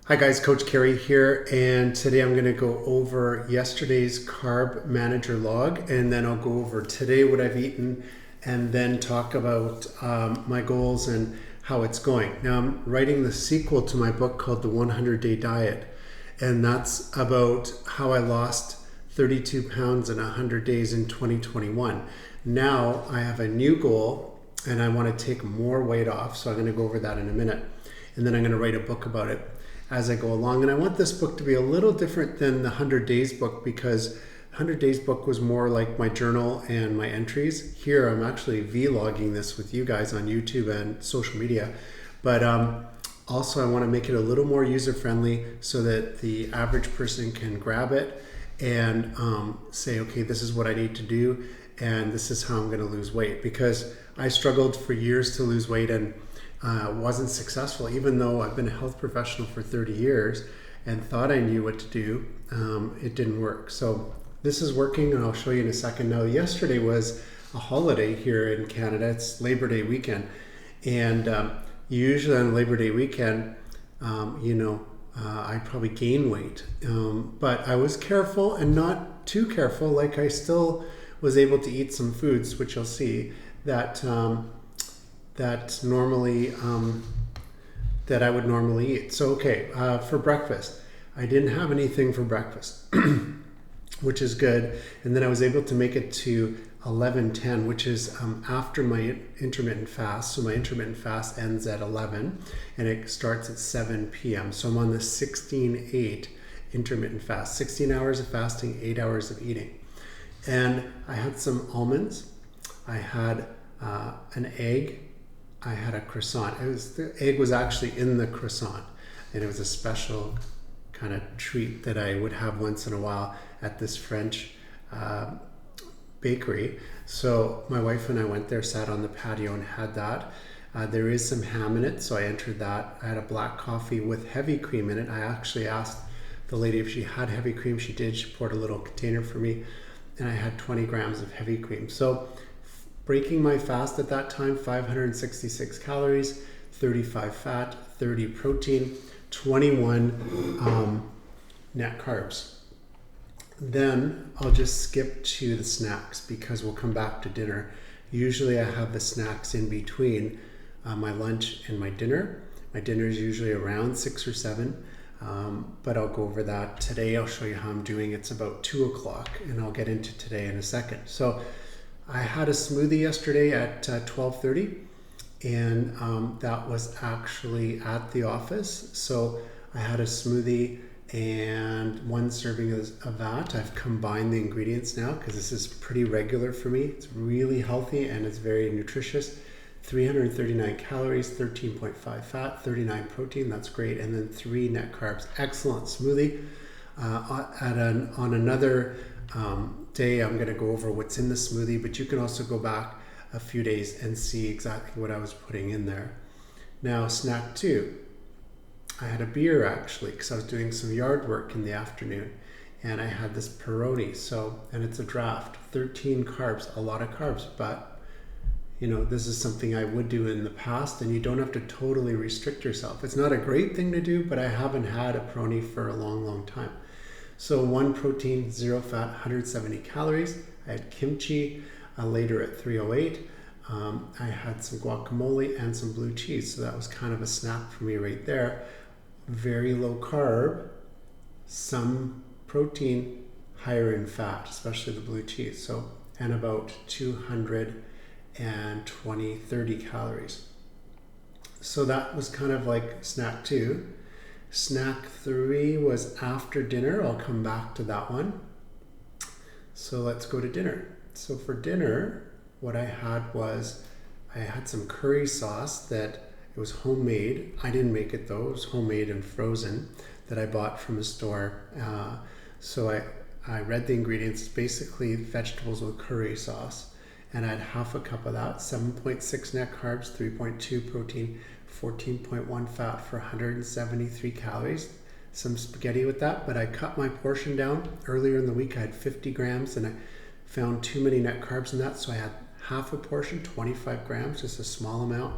Hi guys, Coach Kerry here, and today I'm going to go over yesterday's carb manager log, and then I'll go over today what I've eaten, and then talk about my goals and how it's going. Now I'm writing the sequel to my book called The 100-Day Diet, and that's about how I lost 32 pounds in 100 days in 2021. Now I have a new goal, and I want to take more weight off, so I'm going to go over that in a minute, and then I'm going to write a book about it as I go along. And I want this book to be a little different than the 100 Days book, because 100 Days book was more like my journal and my entries. Here I'm actually vlogging this with you guys on YouTube and social media. But also I want to make it a little more user-friendly so that the average person can grab it and say, okay, this is what I need to do, and this is how I'm going to lose weight. Because I struggled for years to lose weight and wasn't successful, even though I've been a health professional for 30 years and thought I knew what to do. It didn't work. So this is working, and I'll show you in a second. Now, yesterday was a holiday here in Canada. It's Labor Day weekend. And usually on Labor Day weekend, I probably gain weight. But I was careful and not too careful. Like, I still was able to eat some foods, which you'll see, that normally that I would normally eat. So okay, for breakfast, I didn't have anything for breakfast, which is good. And then I was able to make it to 11:10, which is after my intermittent fast. So my intermittent fast ends at 11 and it starts at 7 p.m. So I'm on the 16-8 intermittent fast, 16 hours of fasting, 8 hours of eating. And I had some almonds, I had an egg, I had a croissant. The egg was actually in the croissant, and it was a special kind of treat that I would have once in a while at this French bakery. So my wife and I went there, sat on the patio, and had that. There is some ham in it, so I entered that. I had a black coffee with heavy cream in it. I actually asked the lady if she had heavy cream. She did. She poured a little container for me, and I had 20 grams of heavy cream. So breaking my fast at that time, 566 calories, 35 fat, 30 protein, 21 net carbs. Then I'll just skip to the snacks because we'll come back to dinner. Usually I have the snacks in between my lunch and my dinner. My dinner is usually around 6 or 7, but I'll go over that. Today I'll show you how I'm doing. It's about 2 o'clock, and I'll get into today in a second. So I had a smoothie yesterday at 12:30, and that was actually at the office. So I had a smoothie and 1 serving of that. I've combined the ingredients now because this is pretty regular for me. It's really healthy and it's very nutritious. 339 calories, 13.5 fat, 39 protein. That's great. And then 3 net carbs. Excellent smoothie. On another day, I'm going to go over what's in the smoothie, but you can also go back a few days and see exactly what I was putting in there. Now, snack 2, I had a beer actually because I was doing some yard work in the afternoon, and I had this Peroni. And it's a draft, 13 carbs, a lot of carbs, but this is something I would do in the past, and you don't have to totally restrict yourself. It's not a great thing to do, but I haven't had a Peroni for a long, long time. So 1 protein, 0 fat, 170 calories. I had kimchi later at 3:08. I had some guacamole and some blue cheese. So that was kind of a snack for me right there. Very low carb, some protein, higher in fat, especially the blue cheese. And about 30 calories. So that was kind of like snack 2. Snack 3 was after dinner. I'll come back to that one. So let's go to dinner. So for dinner, what I had was I had some curry sauce that it was homemade. I didn't make it though. It was homemade and frozen that I bought from a store. So I read the ingredients. It's basically vegetables with curry sauce. And I had half a cup of that, 7.6 net carbs, 3.2 protein, 14.1 fat for 173 calories. Some spaghetti with that, but I cut my portion down. Earlier in the week I had 50 grams and I found too many net carbs in that, so I had half a portion, 25 grams, just a small amount.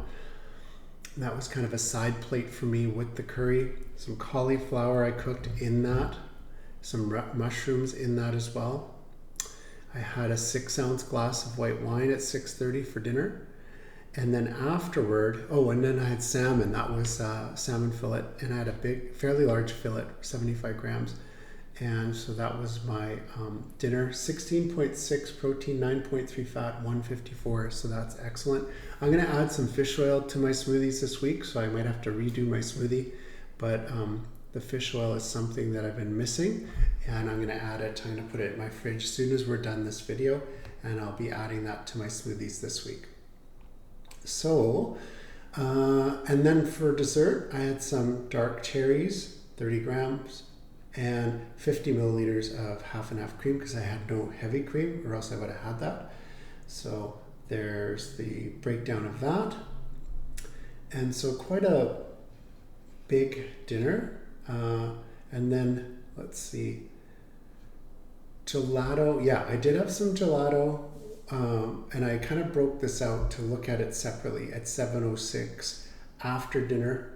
That was kind of a side plate for me with the curry. Some cauliflower I cooked in that. Some mushrooms in that as well. I had a 6-ounce glass of white wine at 6:30 for dinner. And then afterward, and then I had salmon. That was salmon fillet. And I had a big, fairly large fillet, 75 grams. And so that was my dinner. 16.6 protein, 9.3 fat, 154. So that's excellent. I'm going to add some fish oil to my smoothies this week. So I might have to redo my smoothie. But the fish oil is something that I've been missing. And I'm going to add it. I'm going to put it in my fridge as soon as we're done this video. And I'll be adding that to my smoothies this week. So, and then for dessert, I had some dark cherries, 30 grams, and 50 milliliters of half and half cream because I had no heavy cream or else I would have had that. So there's the breakdown of that. And so quite a big dinner. And then let's see, gelato. Yeah, I did have some gelato. And I kind of broke this out to look at it separately at 7:06 after dinner.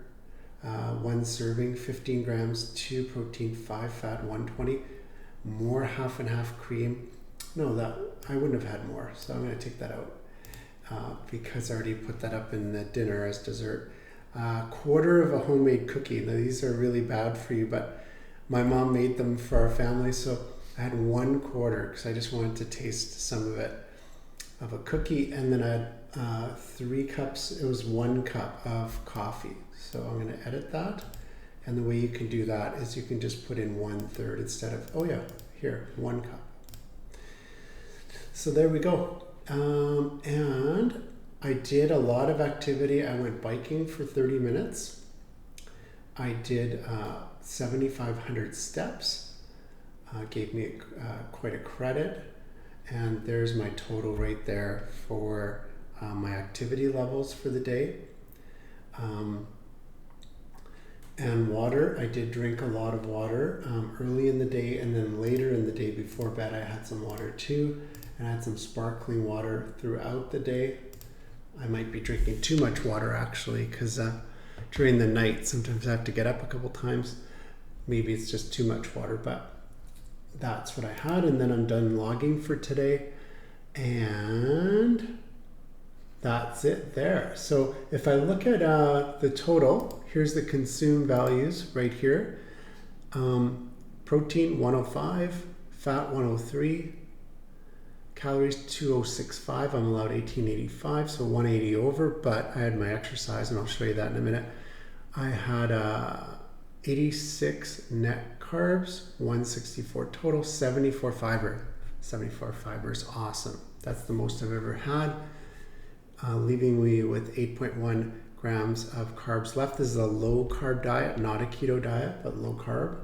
1 serving, 15 grams, 2 protein, 5 fat, 120. More half and half cream. No, that I wouldn't have had more, so I'm going to take that out because I already put that up in the dinner as dessert. Quarter of a homemade cookie. Now these are really bad for you, but my mom made them for our family, so I had 1/4 because I just wanted to taste some of it. Of a cookie, and then I had 3 cups, it was 1 cup of coffee. So I'm going to edit that. And the way you can do that is you can just put in 1/3 instead of, 1 cup. So there we go. And I did a lot of activity. I went biking for 30 minutes. I did 7,500 steps. Gave me quite a credit. And there's my total right there for my activity levels for the day. And water, I did drink a lot of water early in the day, and then later in the day before bed I had some water too, and I had some sparkling water throughout the day. I might be drinking too much water actually, because during the night sometimes I have to get up a couple times. Maybe it's just too much water, but that's what I had. And then I'm done logging for today, and that's it there. So if I look at the total, here's the consumed values right here. Protein 105, fat 103, calories 2065. I'm allowed 1885, so 180 over, but I had my exercise, and I'll show you that in a minute. I had 86 net carbs, 164 total, 74 fiber. 74 fiber is awesome. That's the most I've ever had. Leaving me with 8.1 grams of carbs left. This is a low carb diet, not a keto diet, but low carb.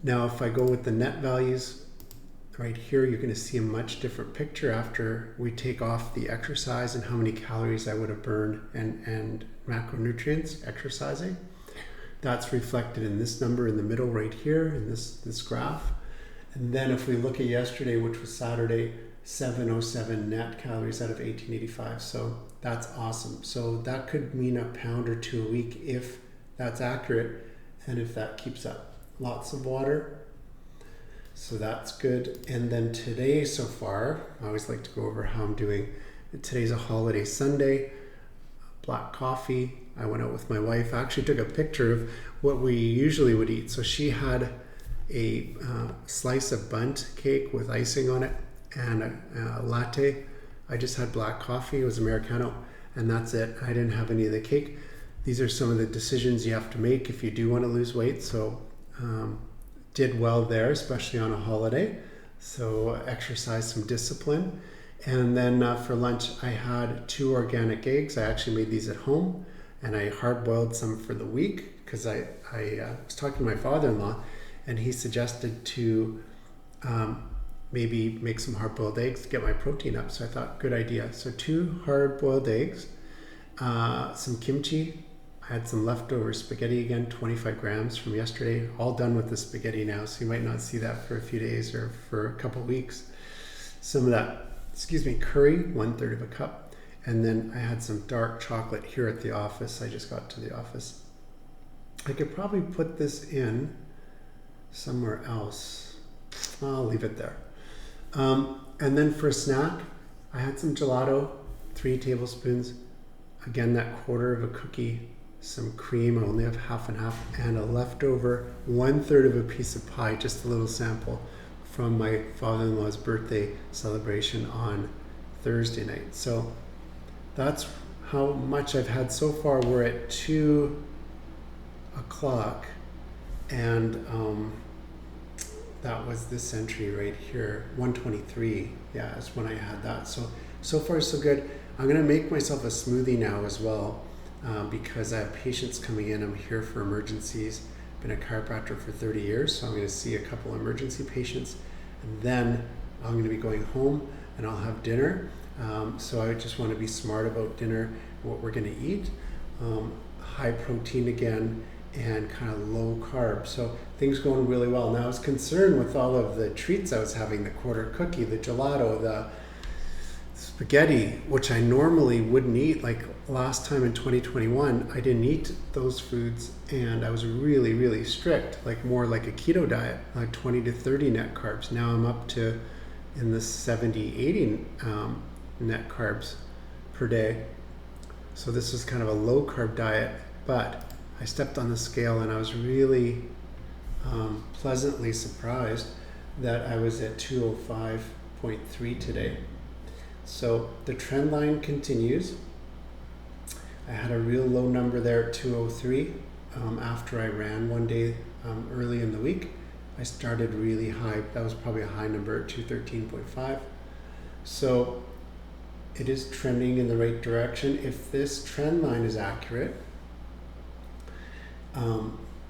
Now, if I go with the net values right here, you're going to see a much different picture after we take off the exercise and how many calories I would have burned and macronutrients exercising. That's reflected in this number in the middle right here in this graph. And then if we look at yesterday, which was Saturday, 707 net calories out of 1885. So that's awesome. So that could mean a pound or 2 a week if that's accurate and if that keeps up. Lots of water. So that's good. And then today so far, I always like to go over how I'm doing. Today's a holiday Sunday. Black coffee. I went out with my wife. I actually took a picture of what we usually would eat. So she had a slice of bundt cake with icing on it and a latte. I just had black coffee. It was Americano, and that's it. I didn't have any of the cake. These are some of the decisions you have to make if you do want to lose weight. So did well there, especially on a holiday. So exercise some discipline. And then for lunch, I had 2 organic eggs. I actually made these at home, and I hard-boiled some for the week because I was talking to my father-in-law, and he suggested to maybe make some hard-boiled eggs to get my protein up. So I thought, good idea. So 2 hard-boiled eggs, some kimchi. I had some leftover spaghetti again, 25 grams from yesterday. All done with the spaghetti now, so you might not see that for a few days or for a couple weeks. Some of that, curry, 1/3 of a cup. And then I had some dark chocolate here at the office. I just got to the office. I could probably put this in somewhere else. I'll leave it there. And then for a snack, I had some gelato, 3 tablespoons. Again, that quarter of a cookie, some cream. I only have half and half, and a leftover 1/3 of a piece of pie, just a little sample from my father-in-law's birthday celebration on Thursday night. So that's how much I've had so far. We're at 2 o'clock, and that was this entry right here, 123. Yeah, that's when I had that. So far so good. I'm gonna make myself a smoothie now as well, because I have patients coming in. I'm here for emergencies. Been a chiropractor for 30 years, so I'm gonna see a couple emergency patients, and then I'm gonna be going home and I'll have dinner. So I just wanna be smart about dinner, what we're gonna eat. High protein again, and kind of low carb. So things going really well. Now I was concerned with all of the treats I was having, the quarter cookie, the gelato, the spaghetti, which I normally wouldn't eat. Like last time in 2021, I didn't eat those foods, and I was really, really strict, like more like a keto diet, like 20 to 30 net carbs. Now I'm up to in the 70, 80 net carbs per day. So this is kind of a low carb diet, but I stepped on the scale and I was really pleasantly surprised that I was at 205.3 today. So the trend line continues. I had a real low number there at 203 after I ran one day early in the week. I started really high. That was probably a high number at 213.5. So it is trending in the right direction. If this trend line is accurate,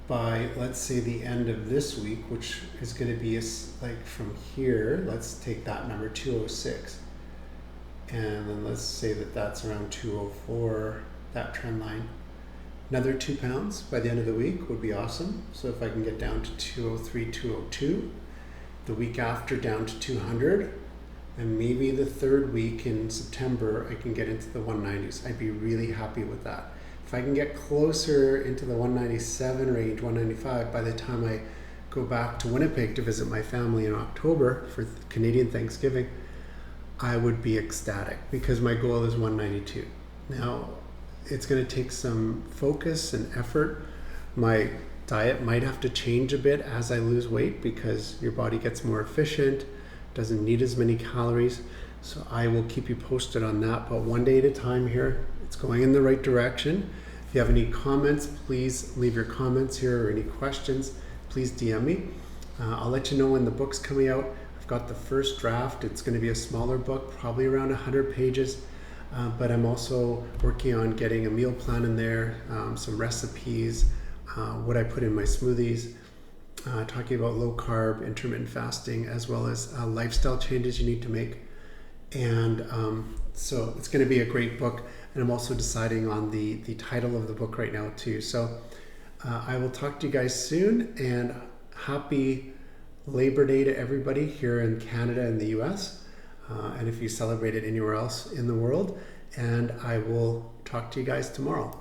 by let's say the end of this week, which is going to be like from here, let's take that number 206, and then let's say that that's around 204, that trend line. Another 2 pounds by the end of the week would be awesome. So if I can get down to 203, 202, the week after down to 200, and maybe the third week in September I can get into the 190s. I'd be really happy with that. If I can get closer into the 197 range, 195, by the time I go back to Winnipeg to visit my family in October for Canadian Thanksgiving, I would be ecstatic, because my goal is 192. Now, it's going to take some focus and effort. My diet might have to change a bit as I lose weight, because your body gets more efficient, doesn't need as many calories. So I will keep you posted on that, but one day at a time here. It's going in the right direction. If you have any comments, please leave your comments here, or any questions, please DM me. I'll let you know when the book's coming out. I've got the first draft. It's going to be a smaller book, probably around 100 pages, but I'm also working on getting a meal plan in there, some recipes, what I put in my smoothies, talking about low carb, intermittent fasting, as well as lifestyle changes you need to make. And so it's going to be a great book. And I'm also deciding on the title of the book right now too. So I will talk to you guys soon, and happy Labor Day to everybody here in Canada and the US. And if you celebrate it anywhere else in the world, and I will talk to you guys tomorrow.